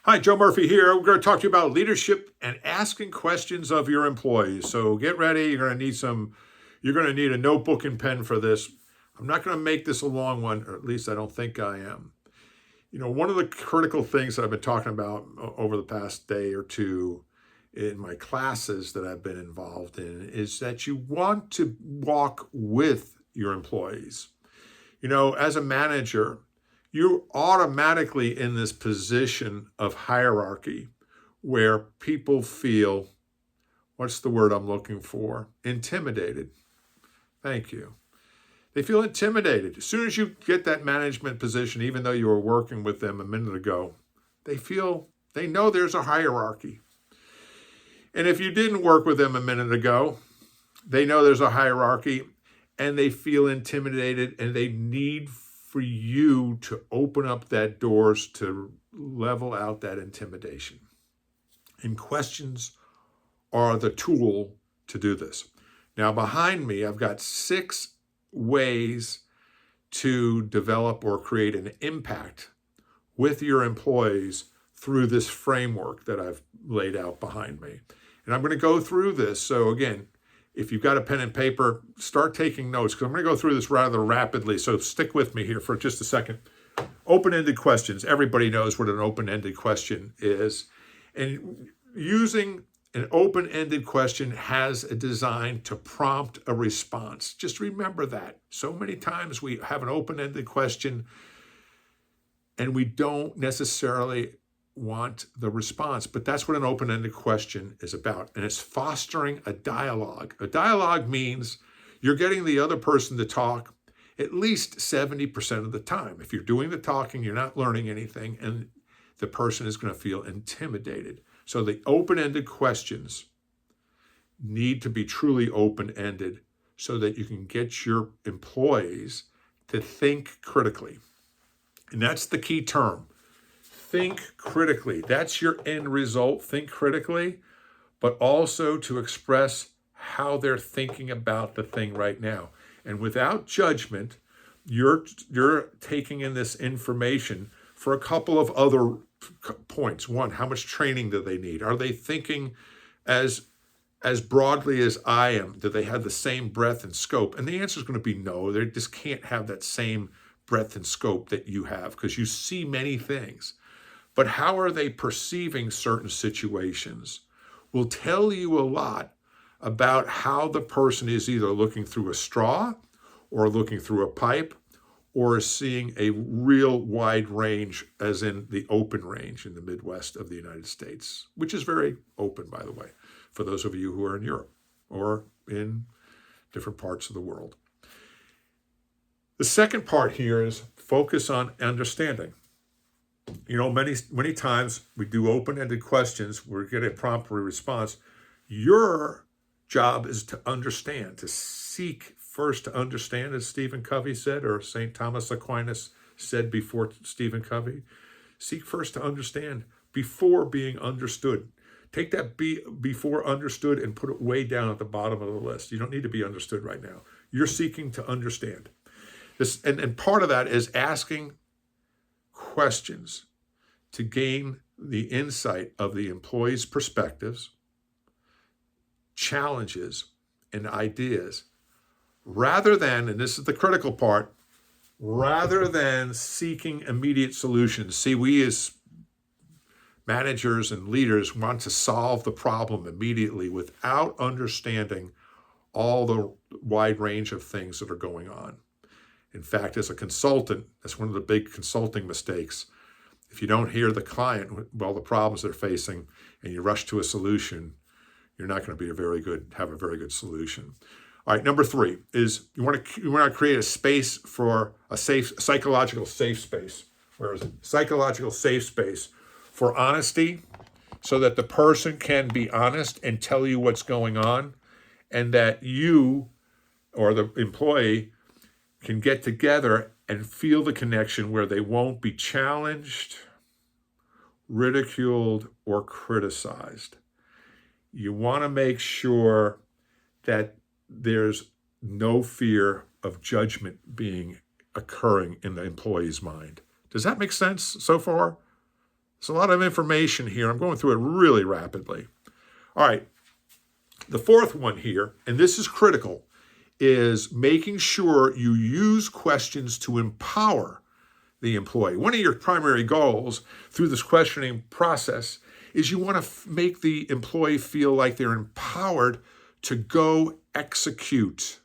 Hi, Joe Murphy here. We're going to talk to you about leadership and asking questions of your employees. So get ready. You're going to need a notebook and pen for this. I'm not going to make this a long one, or at least I don't think I am. You know, one of the critical things that I've been talking about over the past day or two in my classes that I've been involved in is that you want to walk with your employees. You know, as a manager, you're automatically in this position of hierarchy where people feel, what's the word I'm looking for? Intimidated. Thank you. They feel intimidated. As soon as you get that management position, even though you were working with them a minute ago, they know there's a hierarchy. And if you didn't work with them a minute ago, they know there's a hierarchy and they feel intimidated and they need for you to open up that doors to level out that intimidation. And questions are the tool to do this. Now, behind me, I've got 6 ways to develop or create an impact with your employees through this framework that I've laid out behind me. And I'm going to go through this. So again, if you've got a pen and paper, start taking notes because I'm going to go through this rather rapidly. So stick with me here for just a second. Open-ended questions. Everybody knows what an open-ended question is. And using an open-ended question has a design to prompt a response. Just remember that. So many times we have an open-ended question and we don't necessarily want the response, but that's what an open-ended question is about. And it's fostering a dialogue. A dialogue means you're getting the other person to talk at least 70% of the time. If you're doing the talking, you're not learning anything, and the person is going to feel intimidated. So the open-ended questions need to be truly open-ended so that you can get your employees to think critically. And that's the key term. Think critically. That's your end result. Think critically, but also to express how they're thinking about the thing right now. And without judgment, you're taking in this information for a couple of other points. One, how much training do they need? Are they thinking as broadly as I am? Do they have the same breadth and scope? And the answer is going to be no. They just can't have that same breadth and scope that you have because you see many things. But how are they perceiving certain situations will tell you a lot about how the person is either looking through a straw or looking through a pipe or is seeing a real wide range, as in the open range in the Midwest of the United States, which is very open, by the way, for those of you who are in Europe or in different parts of the world. The second part here is focus on understanding. You know, many times we do open-ended questions, we get a prompt response. Your job is to understand, to seek first to understand, as Stephen Covey said, or St. Thomas Aquinas said before Stephen Covey. Seek first to understand before being understood. Take that before understood and put it way down at the bottom of the list. You don't need to be understood right now. You're seeking to understand. This, and part of that is asking questions to gain the insight of the employee's perspectives, challenges, and ideas, rather than, and this is the critical part, rather than seeking immediate solutions. See, we as managers and leaders want to solve the problem immediately without understanding all the wide range of things that are going on. In fact, as a consultant, that's one of the big consulting mistakes. If you don't hear the client, well, the problems they're facing, and you rush to a solution, you're not going to be have a very good solution. All right, number 3 is you want to create a space for a psychological safe space. Where is it? Psychological safe space for honesty, so that the person can be honest and tell you what's going on, and that you or the employee can get together and feel the connection where they won't be challenged, ridiculed, or criticized. You want to make sure that there's no fear of judgment occurring in the employee's mind. Does that make sense so far? There's a lot of information here. I'm going through it really rapidly. All right. The fourth one here, and this is critical, is making sure you use questions to empower the employee. One of your primary goals through this questioning process is you want to make the employee feel like they're empowered to go execute,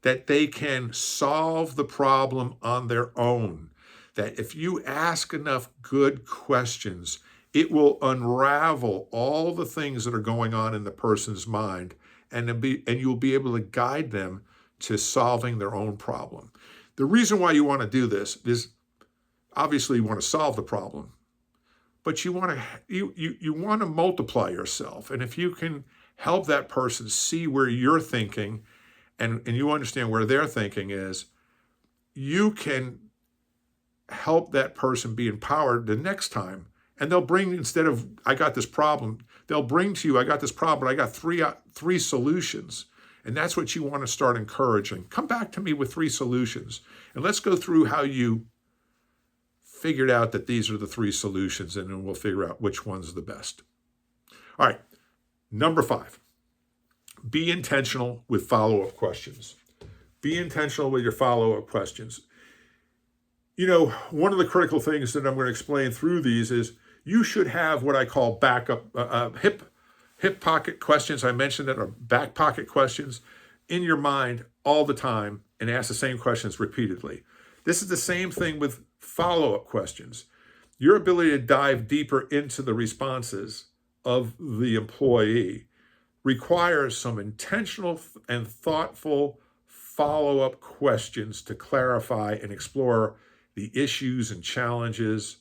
that they can solve the problem on their own, that if you ask enough good questions, it will unravel all the things that are going on in the person's mind, and you'll be able to guide them to solving their own problem. The reason why you want to do this is obviously you want to solve the problem, but you want to multiply yourself. And if you can help that person see where you're thinking and you understand where their thinking is, you can help that person be empowered the next time. And they'll bring, instead of, I got this problem, they'll bring to you, I got this problem, but I got three solutions. And that's what you want to start encouraging. Come back to me with 3 solutions. And let's go through how you figured out that these are the 3 solutions, and then we'll figure out which one's the best. All right, number 5, be intentional with follow-up questions. Be intentional with your follow-up questions. You know, one of the critical things that I'm going to explain through these is you should have what I call backup hip pocket questions. I mentioned that are back pocket questions in your mind all the time, and ask the same questions repeatedly. This is the same thing with follow-up questions. Your ability to dive deeper into the responses of the employee requires some intentional and thoughtful follow-up questions to clarify and explore the issues and challenges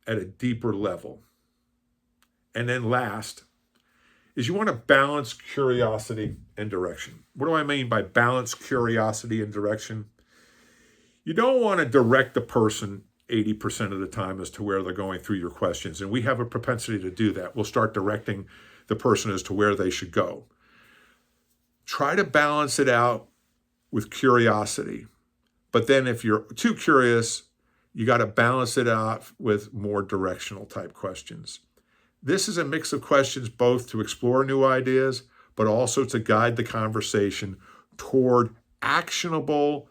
at a deeper level. And then last is you want to balance curiosity and direction. What do I mean by balance curiosity and direction? You don't want to direct the person 80% of the time as to where they're going through your questions. And we have a propensity to do that. We'll start directing the person as to where they should go. Try to balance it out with curiosity. But then if you're too curious, you got to balance it out with more directional type questions. This is a mix of questions both to explore new ideas, but also to guide the conversation toward actionable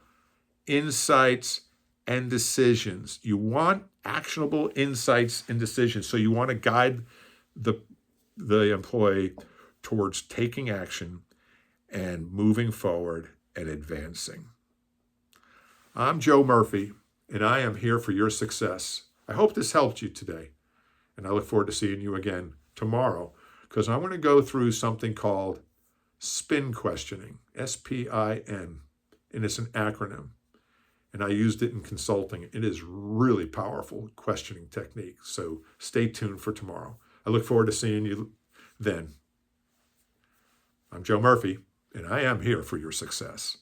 insights and decisions. You want actionable insights and decisions. So you want to guide the employee towards taking action and moving forward and advancing. I'm Joe Murphy, and I am here for your success. I hope this helped you today, and I look forward to seeing you again tomorrow, because I want to go through something called SPIN questioning, SPIN, and it's an acronym. And I used it in consulting. It is really powerful questioning technique. So stay tuned for tomorrow. I look forward to seeing you then. I'm Joe Murphy, and I am here for your success.